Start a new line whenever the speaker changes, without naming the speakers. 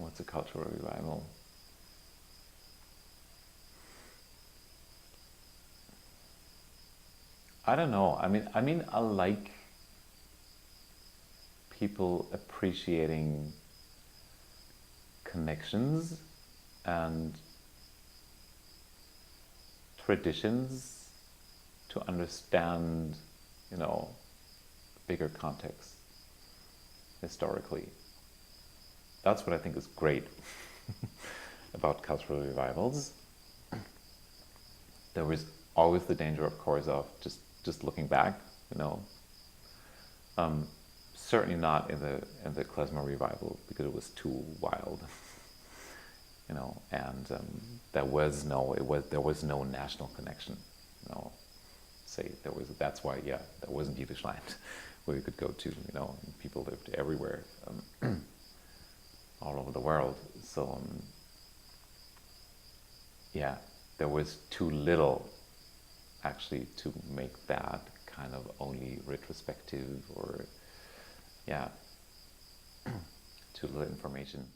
What's a cultural revival? I don't know. I like people appreciating connections and traditions to understand, bigger context historically. That's what I think is great about cultural revivals. There was always the danger, of course, of just looking back, certainly not in the Klezmer Revival, because it was too wild, and there was no national connection, Say that's why there wasn't Yiddish land where you could go to, and people lived everywhere, all over the world. So there was too little actually to make that kind of only retrospective, or too little information.